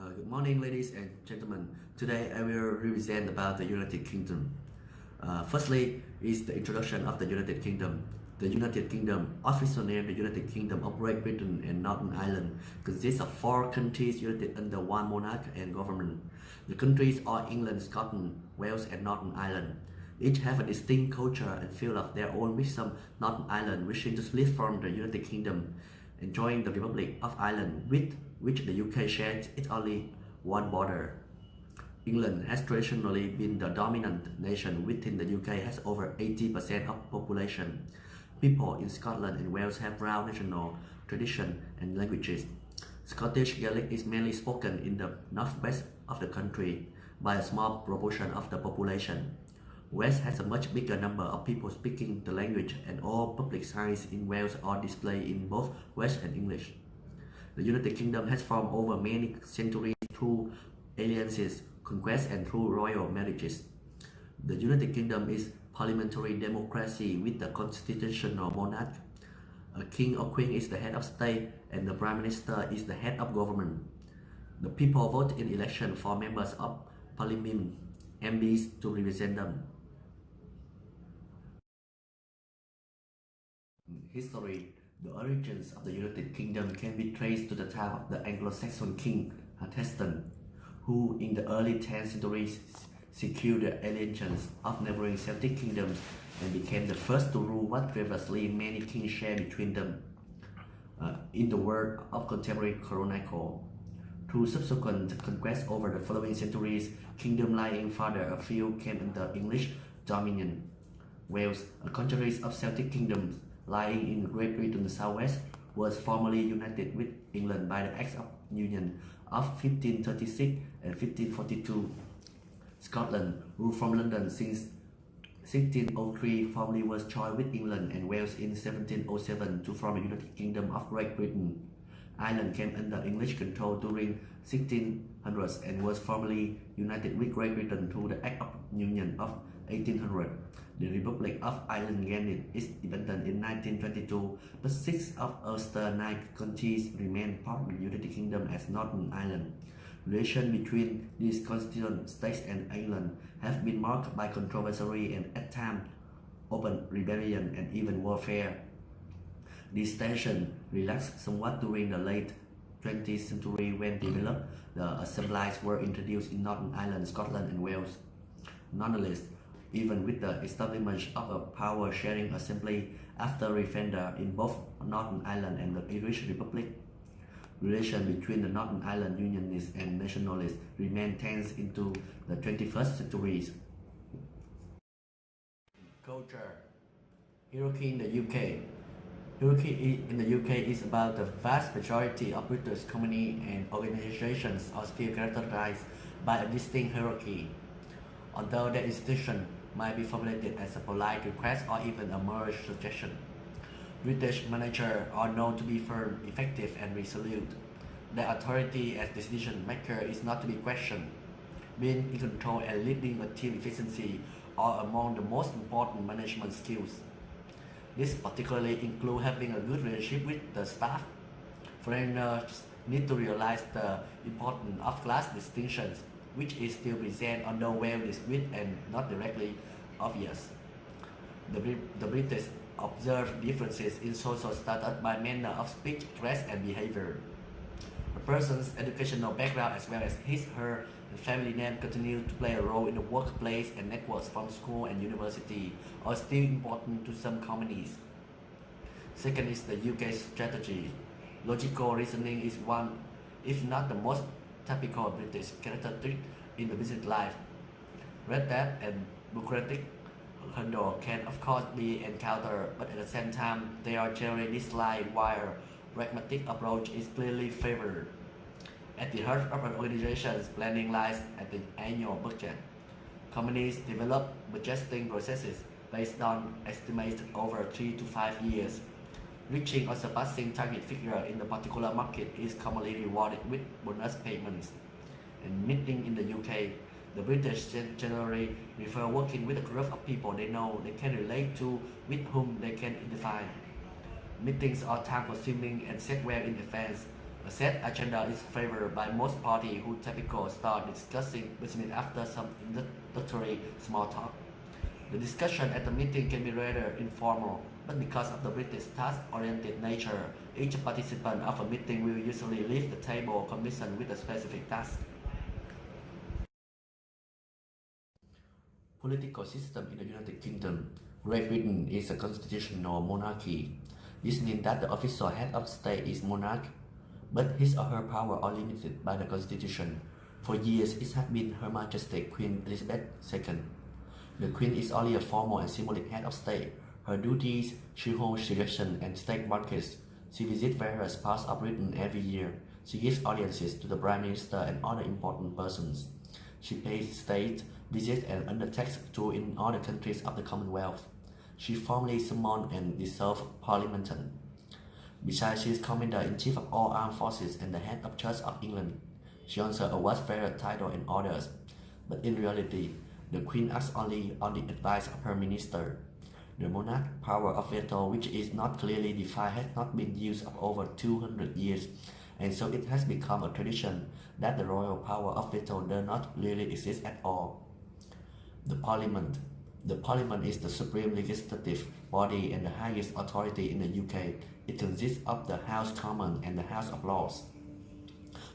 Good morning, ladies and gentlemen. Today I will represent about the United Kingdom. Firstly, is the introduction of the United Kingdom. The United Kingdom, official name the United Kingdom of Great Britain and Northern Ireland, consists of 4 countries united under one monarch and government. The countries are England, Scotland, Wales, and Northern Ireland. Each have a distinct culture and feel of their own, with some Northern Ireland wishing to split from the United Kingdom, enjoying the Republic of Ireland, with which the UK shares its only one border. England has traditionally been the dominant nation within the UK, has over 80% of population. People in Scotland and Wales have brown national tradition and languages. Scottish Gaelic is mainly spoken in the northwest of the country by a small proportion of the population. Wales has a much bigger number of people speaking the language, and all public signs in Wales are displayed in both Welsh and English. The United Kingdom has formed over many centuries through alliances, conquest, and through royal marriages. The United Kingdom is parliamentary democracy with the constitutional monarch. A king or queen is the head of state, and the prime minister is the head of government. The people vote in election for members of parliament, MPs, to represent them. History. The origins of the United Kingdom can be traced to the time of the Anglo-Saxon king Attestant, who in the early 10th century secured the allegiance of neighboring Celtic kingdoms and became the first to rule what previously many kings shared between them. In the word of contemporary chronicle, through subsequent conquests over the following centuries, kingdom lying farther afield came under English dominion. Wales, a country of Celtic kingdoms lying in Great Britain's southwest, was formerly united with England by the Acts of Union of 1536 and 1542. Scotland, ruled from London since 1603, formally was joined with England and Wales in 1707 to form a United Kingdom of Great Britain. Ireland came under English control during 1600s and was formally united with Great Britain through the Act of Union of 1800. The Republic of Ireland gained its independence in 1922, but 6 of Ulster 9 counties remained part of the United Kingdom as Northern Ireland. Relations between these constituent states and England have been marked by controversy and, at times, open rebellion and even warfare. This tension relaxed somewhat during the late 20th century when developed the assemblies were introduced in Northern Ireland, Scotland, and Wales. Nonetheless, even with the establishment of a power-sharing assembly after referenda in both Northern Ireland and the Irish Republic, relations between the Northern Ireland Unionists and Nationalists remained tense into the 21st century. Culture. Hierarchy in the UK. Hierarchy in the UK is about the vast majority of British companies and organizations are still characterized by a distinct hierarchy. Although their institution might be formulated as a polite request or even a moral suggestion, British managers are known to be firm, effective, and resolute. Their authority as decision maker is not to be questioned. Being in control and leading with team efficiency are among the most important management skills. This particularly includes having a good relationship with the staff. Foreigners need to realize the importance of class distinctions, which is still present although well disguised and not directly obvious. The British observe differences in social status by manner of speech, dress, and behavior. A person's educational background as well as his, her, and family name continue to play a role in the workplace, and networks from school and university are still important to some companies. Second is the UK strategy. Logical reasoning is one, if not the most typical British characteristic in the business life. Red tape and bureaucratic hurdle can of course be encountered, but at the same time they are generally disliked, while pragmatic approach is clearly favored. At the heart of an organization's planning lies at the annual budget. Companies develop budgeting processes based on estimates over 3 to 5 years. Reaching or surpassing target figure in the particular market is commonly rewarded with bonus payments. And meeting in the UK, the British generally prefer working with a group of people they know they can relate to, with whom they can identify. Meetings are time-consuming and set well in advance. A set agenda is favored by most parties who typically start discussing business after some introductory small talk. The discussion at the meeting can be rather informal, but because of the British task-oriented nature, each participant of a meeting will usually leave the table commissioned with a specific task. Political system in the United Kingdom. Great Britain is a constitutional monarchy. This means that the official head of state is monarch, but his or her power are limited by the constitution. For years, it has been Her Majesty Queen Elizabeth II. The Queen is only a formal and symbolic head of state. Her duties: she holds election and state markets. She visits various parts of Britain every year. She gives audiences to the Prime Minister and other important persons. She pays state visits and undertakes tours in other countries of the Commonwealth. She formally summoned and dissolved Parliament. Besides, she is Commander-in-Chief of all armed forces and the head of Church of England. She also awards various titles and orders, but in reality, the Queen acts only on the advice of her minister. The monarch's power of veto, which is not clearly defined, has not been used for over 200 years, and so it has become a tradition that the royal power of veto does not really exist at all. The Parliament. The Parliament is the supreme legislative body and the highest authority in the UK. It consists of the House of Commons and the House of Lords.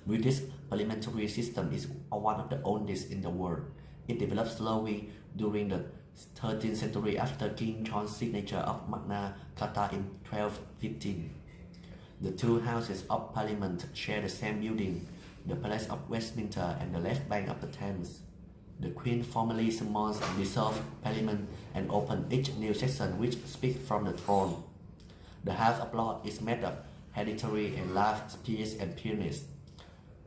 British parliamentary system is one of the oldest in the world. It developed slowly during the 13th century after King John's signature of Magna Carta in 1215. The two houses of Parliament share the same building, the Palace of Westminster and the left bank of the Thames. The Queen formally summons and dissolves Parliament and opens each new session which speaks from the throne. The House of Lords is made of hereditary and life peers and peerless.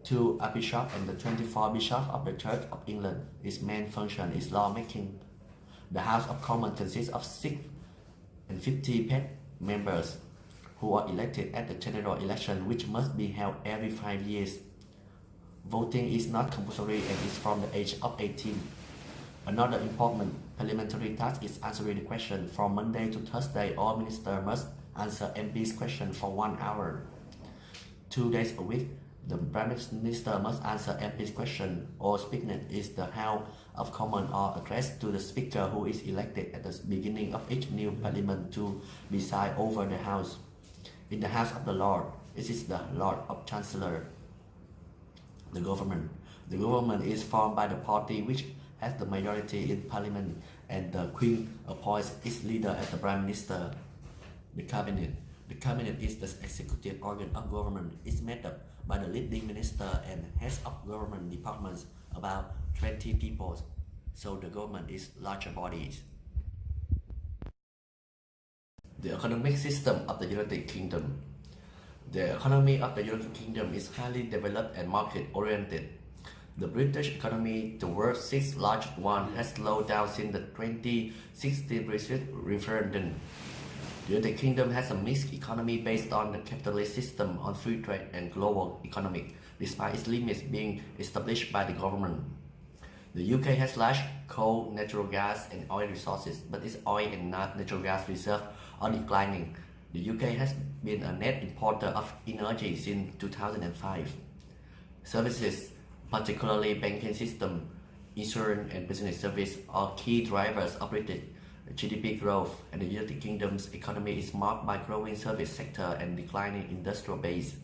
2 archbishops and the 24 bishops of the Church of England. Its main function is lawmaking. The House of Commons consists of 650 paid members who are elected at the general election, which must be held every 5 years. Voting is not compulsory and is from the age of 18. Another important parliamentary task is answering the question. From Monday to Thursday, all ministers must answer MP's question for 1 hour. 2 days a week, the Prime Minister must answer MP's question. All speakers is the House of Commons are addressed to the Speaker, who is elected at the beginning of each new Parliament to preside over the House. In the House of the Lords, it is the Lord of Chancellor. The government. The government is formed by the party which has the majority in Parliament, and the Queen appoints its leader as the Prime Minister. The Cabinet. The Cabinet is the executive organ of government. It's made up by the leading minister and heads of government departments, about 20 people, so the government is larger bodies. The economic system of the United Kingdom. The economy of the United Kingdom is highly developed and market-oriented. The British economy, the world's sixth largest one, has slowed down since the 2016 Brexit referendum. The United Kingdom has a mixed economy based on the capitalist system on free trade and global economic, despite its limits being established by the government. The UK has large coal, natural gas and oil resources, but its oil and natural gas reserves are declining. The UK has been a net importer of energy since 2005. Services, particularly banking system, insurance and business service, are key drivers of British GDP growth, and the United Kingdom's economy is marked by growing service sector and declining industrial base.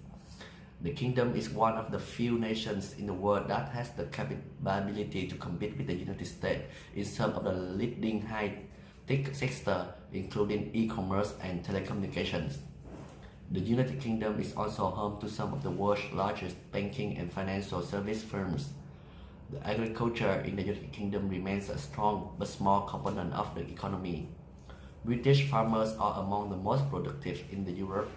The kingdom is one of the few nations in the world that has the capability to compete with the United States in some of the leading high-tech sector, including e-commerce and telecommunications. The United Kingdom is also home to some of the world's largest banking and financial service firms. The agriculture in the United Kingdom remains a strong but small component of the economy. British farmers are among the most productive in Europe,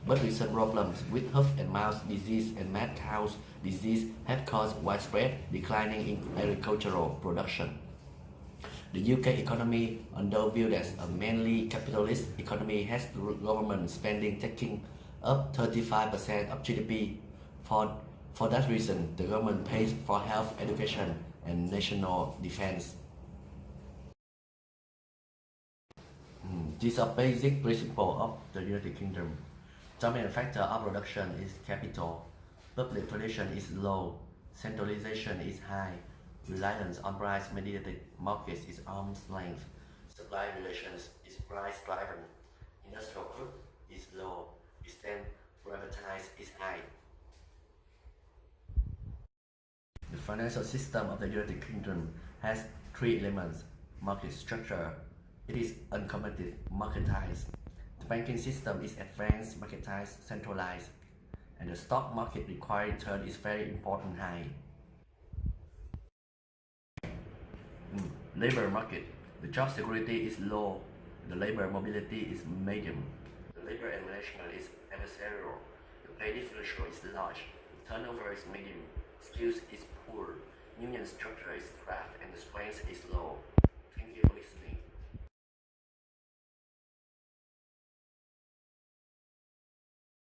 but recent problems with hoof and mouth disease and mad cow disease have caused widespread declining in agricultural production. The UK economy, although viewed as a mainly capitalist economy, has government spending taking up 35% of GDP. For that reason, the government pays for health, education, and national defense. These are basic principles of the United Kingdom. Dominant factor of production is capital. Public relation is low. Centralization is high. Reliance on price-mediated markets is arm's length. Supply relations is price-driven. Industrial growth is low. Extent privatized is high. The financial system of the United Kingdom has three elements: market structure, it is uncompetitive, marketized; the banking system is advanced, marketized, centralized; and the stock market required return is very important, high. Labor market. The job security is low. The labor mobility is medium. The labor management is adversarial. The pay differential is large. Turnover is medium. Skills is poor. Union structure is craft and the strength is low. Thank you for listening.